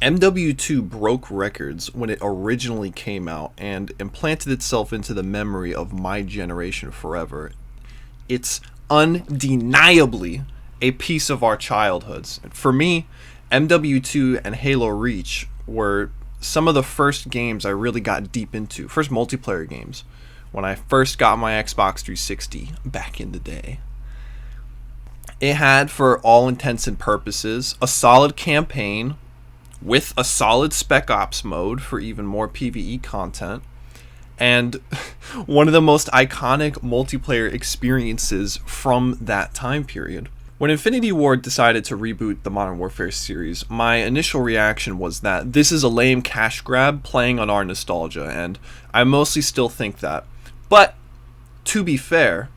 MW2 broke records when it originally came out and implanted itself into the memory of my generation forever. It's undeniably a piece of our childhoods. For me, MW2 and Halo Reach were some of the first games I really got deep into, first multiplayer games, when I first got my Xbox 360 back in the day. It had, for all intents and purposes, a solid campaign with a solid spec ops mode for even more PvE content, and one of the most iconic multiplayer experiences from that time period. When Infinity Ward decided to reboot the Modern Warfare series, my initial reaction was that this is a lame cash grab playing on our nostalgia, and I mostly still think that. But, to be fair,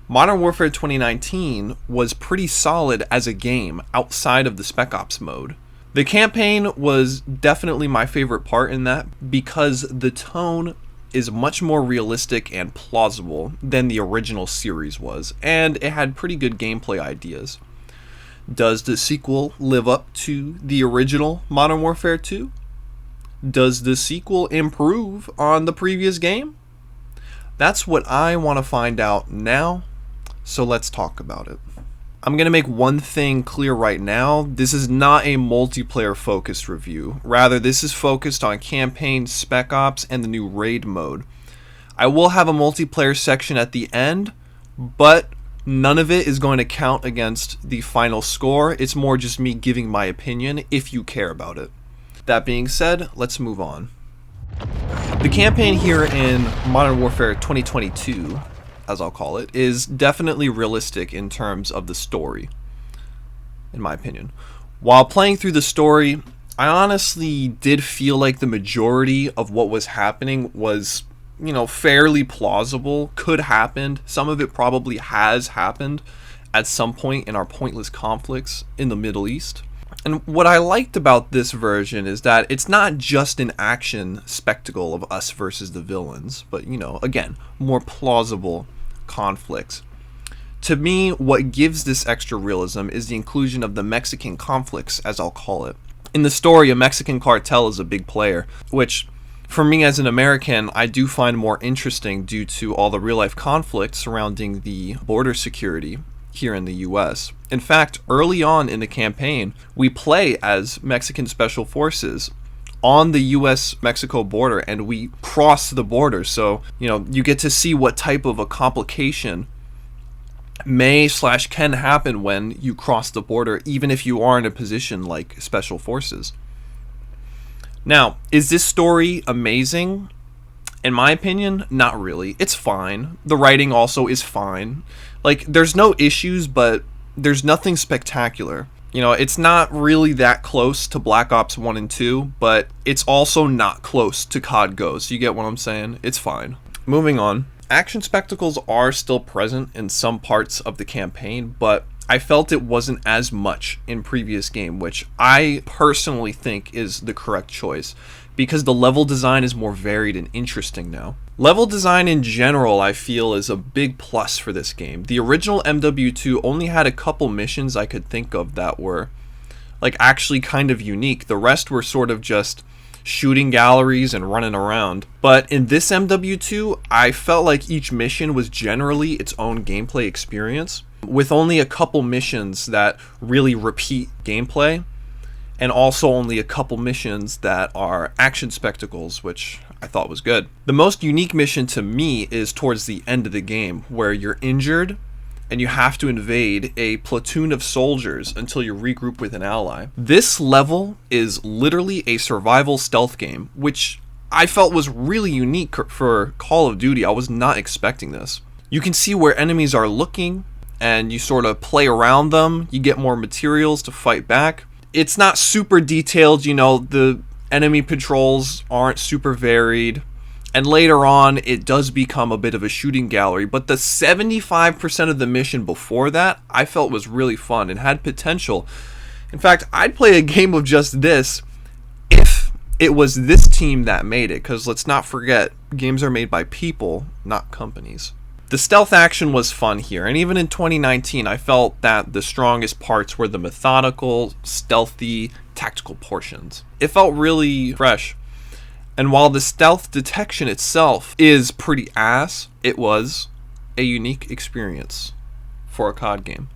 Modern Warfare 2019 was pretty solid as a game outside of the Spec Ops mode. The campaign was definitely my favorite part in that because the tone is much more realistic and plausible than the original series was, and it had pretty good gameplay ideas. Does the sequel live up to the original Modern Warfare 2? Does the sequel improve on the previous game? That's what I want to find out now, so let's talk about it. I'm going to make one thing clear right now. This is not a multiplayer focused review. Rather, this is focused on campaign, spec ops, and the new raid mode. I will have a multiplayer section at the end, but none of it is going to count against the final score. It's more just me giving my opinion if you care about it. That being said, let's move on. The campaign here in Modern Warfare 2022, as I'll call it, is definitely realistic in terms of the story, in my opinion. While playing through the story, I honestly did feel like the majority of what was happening was, fairly plausible, could happen. Some of it probably has happened at some point in our pointless conflicts in the Middle East. And what I liked about this version is that it's not just an action spectacle of us versus the villains, but, again, more plausible conflicts. To me, what gives this extra realism is the inclusion of the Mexican conflicts, as I'll call it. In the story, a Mexican cartel is a big player, which, for me as an American, I do find more interesting due to all the real-life conflicts surrounding the border security here in the US. In fact, early on in the campaign, we play as Mexican Special Forces on the US-Mexico border, and we cross the border, so you get to see what type of a complication may/can happen when you cross the border, even if you are in a position like Special Forces. Now, is this story amazing? In my opinion, not really. It's fine. The writing also is fine. There's no issues, but there's nothing spectacular. It's not really that close to Black Ops 1 and 2, but it's also not close to COD Ghosts. You get what I'm saying? It's fine. Moving on. Action spectacles are still present in some parts of the campaign, but I felt it wasn't as much in previous game, which I personally think is the correct choice, because the level design is more varied and interesting now. Level design in general, I feel, is a big plus for this game. The original MW2 only had a couple missions I could think of that were actually kind of unique. The rest were sort of just shooting galleries and running around. But in this MW2, I felt like each mission was generally its own gameplay experience, with only a couple missions that really repeat gameplay, and also only a couple missions that are action spectacles, which I thought was good. The most unique mission to me is towards the end of the game, where you're injured and you have to invade a platoon of soldiers until you regroup with an ally. This level is literally a survival stealth game, which I felt was really unique for Call of Duty. I was not expecting this. You can see where enemies are looking, and you sort of play around them. You get more materials to fight back. It's not super detailed, the enemy patrols aren't super varied, and later on it does become a bit of a shooting gallery, but the 75% of the mission before that I felt was really fun and had potential. In fact, I'd play a game of just this if it was this team that made it, because let's not forget, games are made by people, not companies. The stealth action was fun here, and even in 2019, I felt that the strongest parts were the methodical, stealthy tactical portions. It felt really fresh. And while the stealth detection itself is pretty ass, it was a unique experience for a COD game.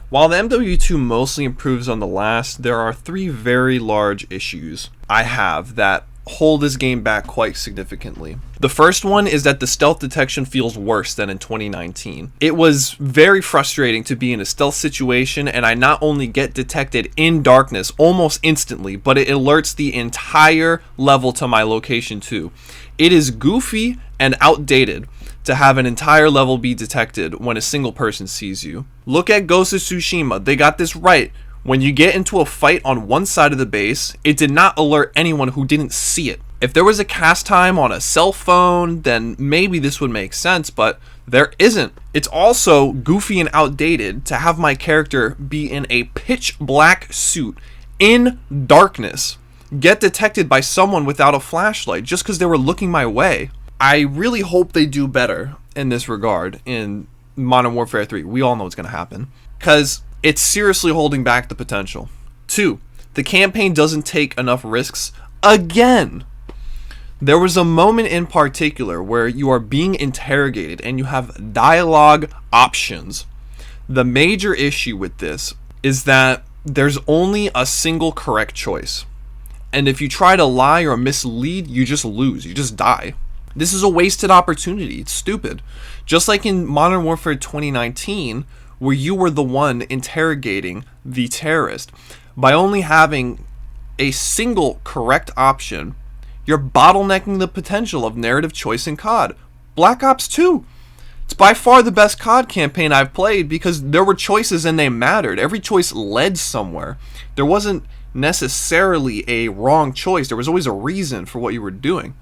While the MW2 mostly improves on the last, there are 3 very large issues I have that hold this game back quite significantly. The first one is that the stealth detection feels worse than in 2019. It was very frustrating to be in a stealth situation, and I not only get detected in darkness almost instantly, but it alerts the entire level to my location too. It is goofy and outdated to have an entire level be detected when a single person sees you. Look at Ghost of Tsushima, they got this right. When you get into a fight on one side of the base, it did not alert anyone who didn't see it. If there was a cast time on a cell phone, then maybe this would make sense, but there isn't. It's also goofy and outdated to have my character be in a pitch black suit in darkness, get detected by someone without a flashlight just because they were looking my way. I really hope they do better in this regard in Modern Warfare 3. We all know what's going to happen, because it's seriously holding back the potential. 2, the campaign doesn't take enough risks again. There was a moment in particular where you are being interrogated and you have dialogue options. The major issue with this is that there's only a single correct choice. And if you try to lie or mislead, you just lose, you just die. This is a wasted opportunity. It's stupid. Just like in Modern Warfare 2019, where you were the one interrogating the terrorist. By only having a single correct option, you're bottlenecking the potential of narrative choice in COD. Black Ops 2. It's by far the best COD campaign I've played because there were choices and they mattered. Every choice led somewhere. There wasn't necessarily a wrong choice. There was always a reason for what you were doing.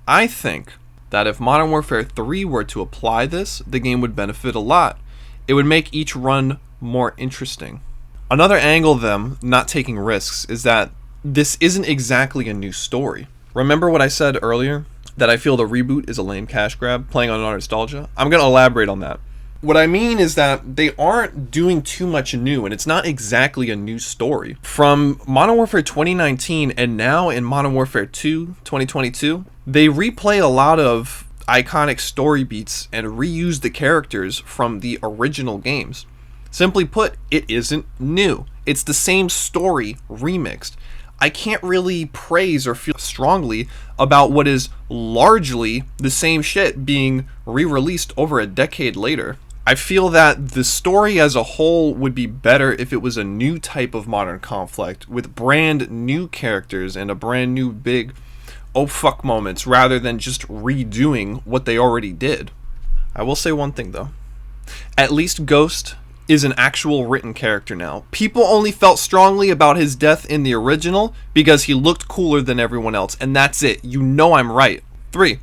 I think that if Modern Warfare 3 were to apply this, the game would benefit a lot. It would make each run more interesting. Another angle of them not taking risks is that this isn't exactly a new story. Remember what I said earlier? That I feel the reboot is a lame cash grab, playing on nostalgia? I'm going to elaborate on that. What I mean is that they aren't doing too much new, and it's not exactly a new story. From Modern Warfare 2019 and now in Modern Warfare 2, 2022, they replay a lot of iconic story beats and reuse the characters from the original games. Simply put, it isn't new. It's the same story remixed. I can't really praise or feel strongly about what is largely the same shit being re-released over a decade later. I feel that the story as a whole would be better if it was a new type of modern conflict with brand new characters and a brand new big oh fuck moments rather than just redoing what they already did. I will say one thing though. At least Ghost is an actual written character now. People only felt strongly about his death in the original because he looked cooler than everyone else, and that's it. You know I'm right. 3.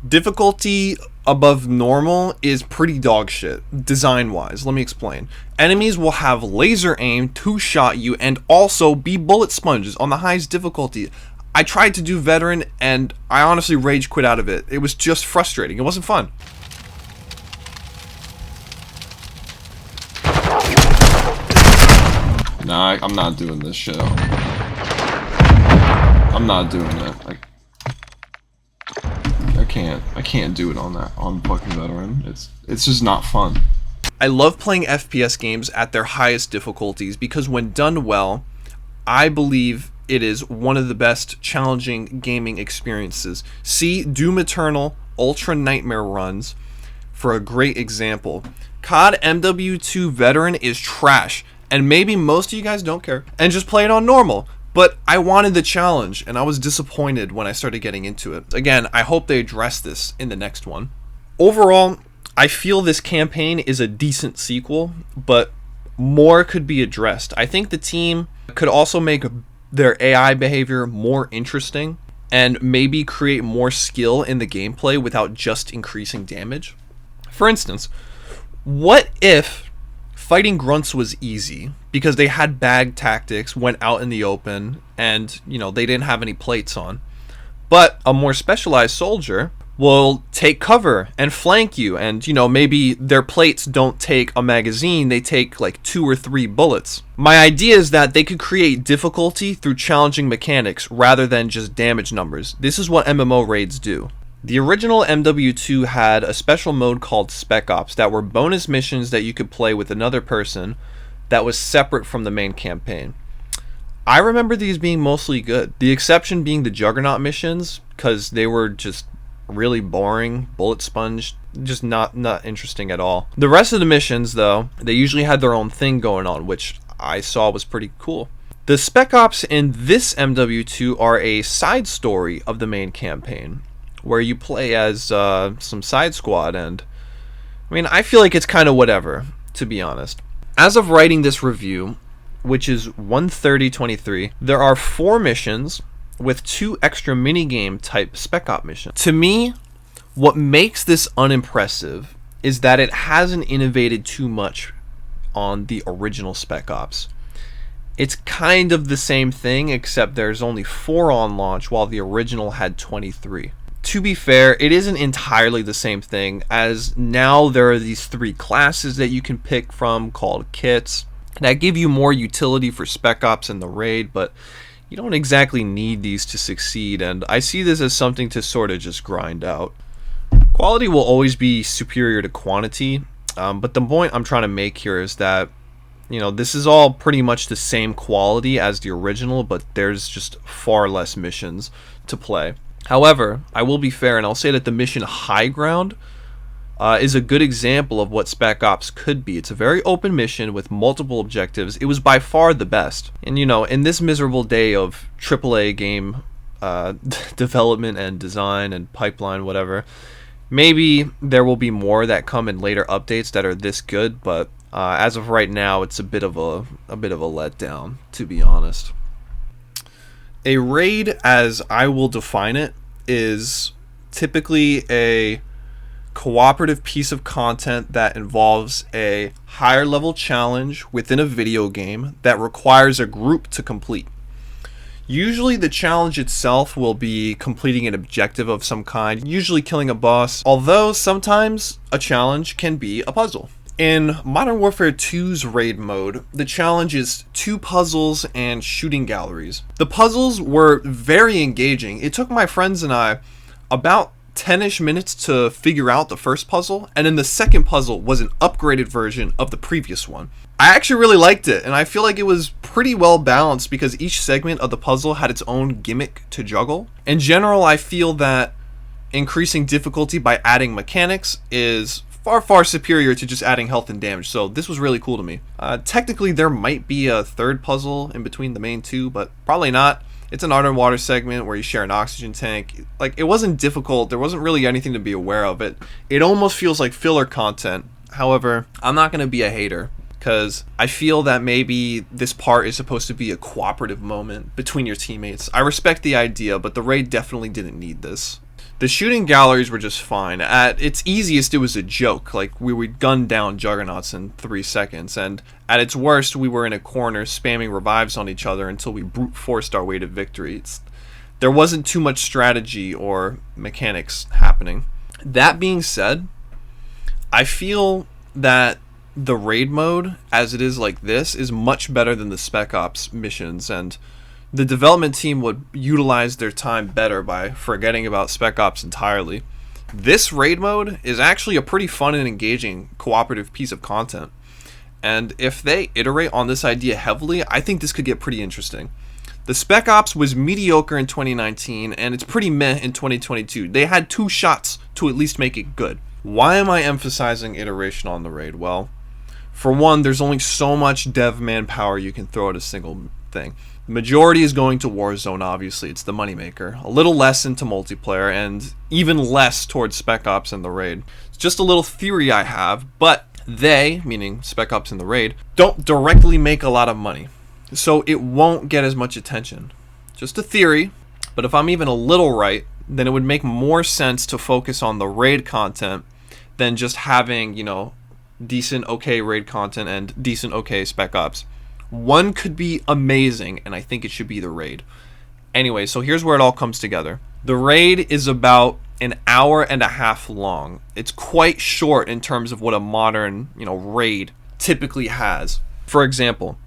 Difficulty above normal is pretty dog shit, design-wise. Let me explain. Enemies will have laser aim, two-shot you, and also be bullet sponges on the highest difficulty. I tried to do veteran, and I honestly rage quit out of it. It was just frustrating. It wasn't fun. Nah, I'm not doing this shit. I'm not doing that. I can't do it on fucking veteran. It's just not fun. I love playing FPS games at their highest difficulties because when done well, I believe it is one of the best challenging gaming experiences. See Doom Eternal Ultra Nightmare runs for a great example. COD MW2 Veteran is trash, and maybe most of you guys don't care and just play it on normal. But I wanted the challenge, and I was disappointed when I started getting into it. Again, I hope they address this in the next one. Overall, I feel this campaign is a decent sequel, but more could be addressed. I think the team could also make their AI behavior more interesting and maybe create more skill in the gameplay without just increasing damage. For instance, what if fighting grunts was easy because they had bag tactics, went out in the open, and they didn't have any plates on? But a more specialized soldier will take cover and flank you, and maybe their plates don't take a magazine, they take like 2 or 3 bullets. My idea is that they could create difficulty through challenging mechanics rather than just damage numbers. This is what MMO raids do. The original MW2 had a special mode called Spec Ops that were bonus missions that you could play with another person that was separate from the main campaign. I remember these being mostly good, the exception being the Juggernaut missions, because they were just really boring, bullet sponge, just not interesting at all. The rest of the missions, though, they usually had their own thing going on, which I saw was pretty cool. The Spec Ops in this MW2 are a side story of the main campaign, where you play as some side squad, and I mean, I feel like it's kind of whatever, to be honest. As of writing this review, which is 1:30:23, there are 4 missions with 2 extra minigame type Spec Op missions. To me, what makes this unimpressive is that it hasn't innovated too much on the original Spec Ops. It's kind of the same thing, except there's only 4 on launch while the original had 23. To be fair, it isn't entirely the same thing, as now there are these 3 classes that you can pick from called kits that give you more utility for Spec Ops in the raid, but you don't exactly need these to succeed, and I see this as something to sort of just grind out. Quality will always be superior to quantity, but the point I'm trying to make here is that this is all pretty much the same quality as the original, but there's just far less missions to play. However, I will be fair and I'll say that the mission High Ground is a good example of what Spec Ops could be. It's a very open mission with multiple objectives. It was by far the best. And in this miserable day of AAA game development and design and pipeline, whatever, maybe there will be more that come in later updates that are this good, but as of right now, it's a bit of a letdown, to be honest. A raid, as I will define it, is typically a cooperative piece of content that involves a higher level challenge within a video game that requires a group to complete. Usually the challenge itself will be completing an objective of some kind, usually killing a boss, although sometimes a challenge can be a puzzle. In Modern Warfare 2's raid mode, the challenge is 2 puzzles and shooting galleries. The puzzles were very engaging. It took my friends and I about 10-ish minutes to figure out the first puzzle, and then the second puzzle was an upgraded version of the previous one. I actually really liked it, and I feel like it was pretty well balanced because each segment of the puzzle had its own gimmick to juggle. In general, I feel that increasing difficulty by adding mechanics is far superior to just adding health and damage, so this was really cool to me. Technically, there might be a third puzzle in between the main 2, but probably not. It's an underwater segment where you share an oxygen tank. Like, it wasn't difficult. There wasn't really anything to be aware of. It almost feels like filler content. However, I'm not going to be a hater, because I feel that maybe this part is supposed to be a cooperative moment between your teammates. I respect the idea, but the raid definitely didn't need this. The shooting galleries were just fine. At its easiest, it was a joke. Like, we would gun down juggernauts in 3 seconds, and at its worst, we were in a corner spamming revives on each other until we brute forced our way to victory. There wasn't too much strategy or mechanics happening. That being said, I feel that the raid mode, as it is like this, is much better than the Spec Ops missions, and the development team would utilize their time better by forgetting about Spec Ops entirely. This raid mode is actually a pretty fun and engaging cooperative piece of content. And if they iterate on this idea heavily, I think this could get pretty interesting. The Spec Ops was mediocre in 2019, and it's pretty meh in 2022. They had 2 shots to at least make it good. Why am I emphasizing iteration on the raid? Well, for one, there's only so much dev manpower you can throw at a single thing. The majority is going to Warzone, obviously. It's the moneymaker. A little less into multiplayer, and even less towards Spec Ops and the raid. It's just a little theory I have, but they, meaning Spec Ops and the raid, don't directly make a lot of money, so it won't get as much attention. Just a theory, but if I'm even a little right, then it would make more sense to focus on the raid content than just having, decent okay raid content and decent okay Spec Ops. One could be amazing, and I think it should be the raid. Anyway, so here's where it all comes together. The raid is about an hour and a half long. It's quite short in terms of what a modern, raid typically has. For example,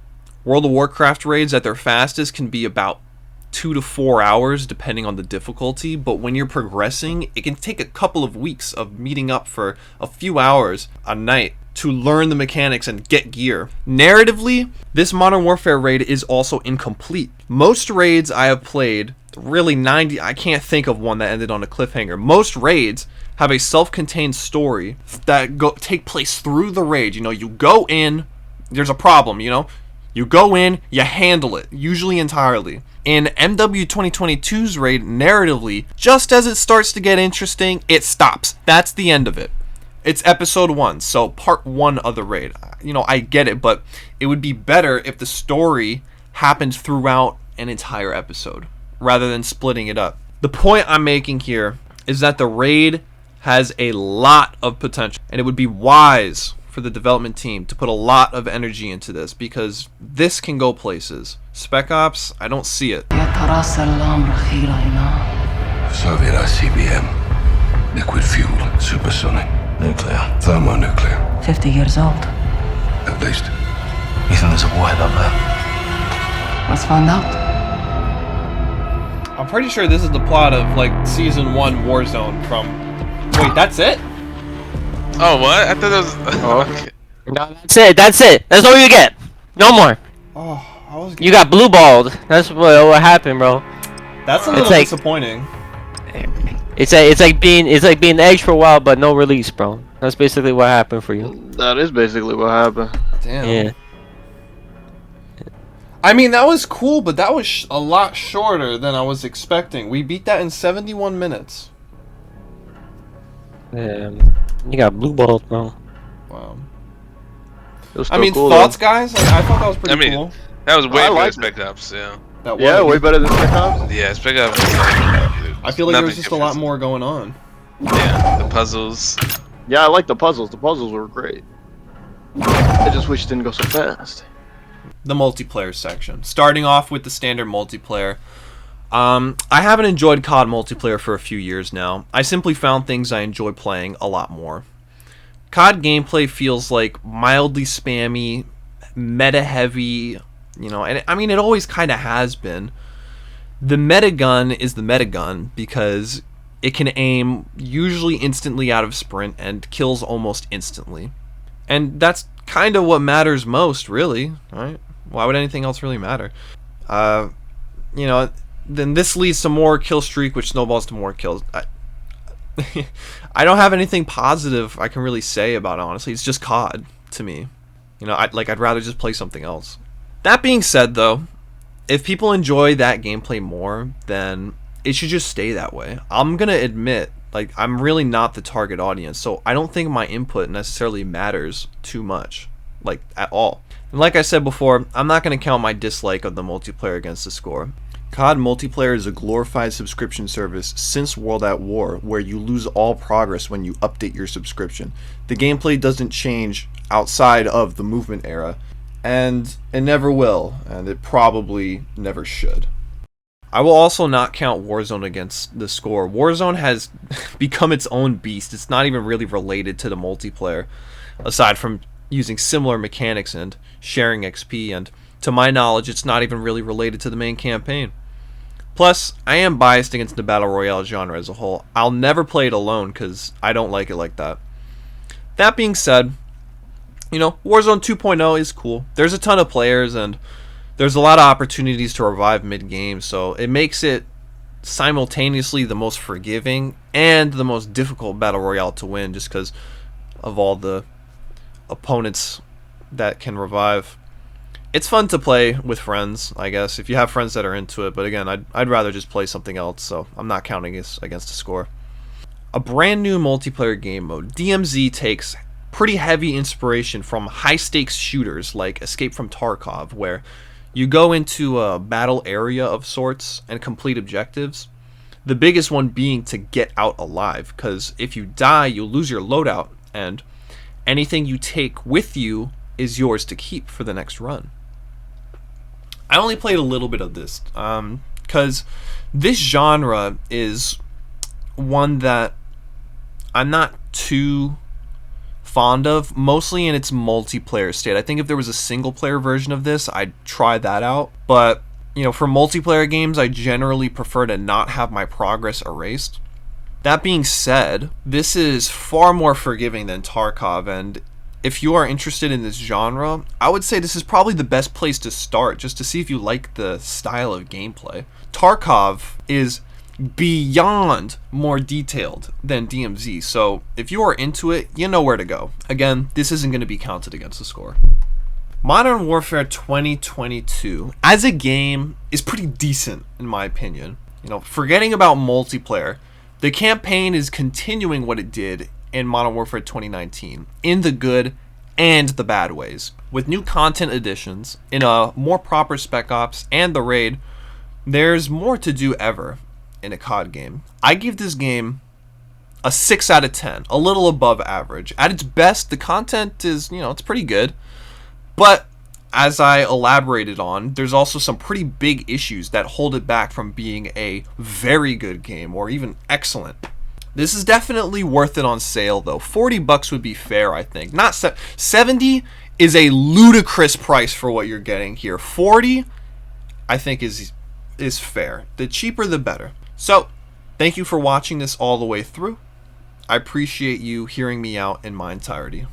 World of Warcraft raids at their fastest can be about 2 to 4 hours depending on the difficulty, but when you're progressing, it can take a couple of weeks of meeting up for a few hours a night to learn the mechanics and get gear. Narratively, this Modern Warfare raid is also incomplete. Most raids I have played, really 90, I can't think of one that ended on a cliffhanger. Most raids have a self-contained story that take place through the raid. You go in, there's a problem, You go in, you handle it, usually entirely. In MW2022's raid, narratively, just as it starts to get interesting, it stops. That's the end of it. It's episode 1, so part 1 of the raid. I get it, but it would be better if the story happened throughout an entire episode, rather than splitting it up. The point I'm making here is that the raid has a lot of potential, and it would be wise for the development team to put a lot of energy into this, because this can go places. Spec Ops, I don't see it. Soviet ICBM, liquid fuel, supersonic, nuclear, thermonuclear. 50 years old. At least. You think there's a warhead up there? Let's find out. I'm pretty sure this is the plot of season 1 Warzone from... Wait, that's it? Oh, what? I thought that was... okay. No, that's it. That's all you get. No more. Oh, You got blue balled. That's what happened, bro. That's a little disappointing. It's like being edged for a while, but no release, bro. That's basically what happened for you. That is basically what happened. Damn. Yeah. I mean, that was cool, but that was a lot shorter than I was expecting. We beat that in 71 minutes. You got blue balls, bro. Wow. It was I mean, cool, thoughts, guys? I thought that was pretty cool. That was way I better than liked Spec Ops, yeah. That Yeah, was. way better than Spec Ops. Yeah, Spec Ops. I feel like there was just a lot more going on. Yeah, the puzzles. Yeah, I like the puzzles. The puzzles were great. I just wish it didn't go so fast. The multiplayer section. Starting off with the standard multiplayer. I haven't enjoyed COD multiplayer for a few years now. I simply found things I enjoy playing a lot more. COD gameplay feels like mildly spammy, meta-heavy, and I mean, it always kind of has been. The meta gun is the meta gun because it can aim usually instantly out of sprint and kills almost instantly. And that's kind of what matters most, really, right? Why would anything else really matter? Then this leads to more kill streak, which snowballs to more kills. I don't have anything positive I can really say about it, honestly. It's just COD to me. I'd rather just play something else. That being said, though, if people enjoy that gameplay more, then it should just stay that way. I'm gonna admit, I'm really not the target audience, so I don't think my input necessarily matters too much, at all. And like I said before, I'm not gonna count my dislike of the multiplayer against the score. COD multiplayer is a glorified subscription service since World at War, where you lose all progress when you update your subscription. The gameplay doesn't change outside of the movement era, and it never will, and it probably never should. I will also not count Warzone against the score. Warzone has become its own beast. It's not even really related to the multiplayer, aside from using similar mechanics and sharing XP, and to my knowledge, it's not even really related to the main campaign. Plus, I am biased against the Battle Royale genre as a whole. I'll never play it alone because I don't like it like that. That being said, Warzone 2.0 is cool. There's a ton of players and there's a lot of opportunities to revive mid-game, so it makes it simultaneously the most forgiving and the most difficult Battle Royale to win just because of all the opponents that can revive. It's fun to play with friends, I guess, if you have friends that are into it, but again, I'd rather just play something else, so I'm not counting this against the score. A brand new multiplayer game mode. DMZ takes pretty heavy inspiration from high-stakes shooters like Escape from Tarkov, where you go into a battle area of sorts and complete objectives. The biggest one being to get out alive, because if you die, you lose your loadout, and anything you take with you is yours to keep for the next run. I only played a little bit of this, because this genre is one that I'm not too fond of, mostly in its multiplayer state. I think if there was a single player version of this, I'd try that out. But, you know, for multiplayer games, I generally prefer to not have my progress erased. That being said, this is far more forgiving than Tarkov, and if you are interested in this genre, I would say this is probably the best place to start, just to see if you like the style of gameplay. Tarkov is beyond more detailed than DMZ, so if you are into it, you know where to go. Again, this isn't going to be counted against the score. Modern Warfare 2022 as a game is pretty decent in my opinion. You know, forgetting about multiplayer, the campaign is continuing what it did in Modern Warfare 2019 in the good and the bad ways. With new content additions, in a more proper Spec Ops and the raid, there's more to do ever in a COD game. I give this game a 6 out of 10, a little above average. At its best, the content is, you know, it's pretty good. But as I elaborated on, there's also some pretty big issues that hold it back from being a very good game or even excellent. This is definitely worth it on sale though. $40 would be fair, I think. Not 70 is a ludicrous price for what you're getting here. 40 I think is fair. The cheaper the better. So, thank you for watching this all the way through. I appreciate you hearing me out in my entirety.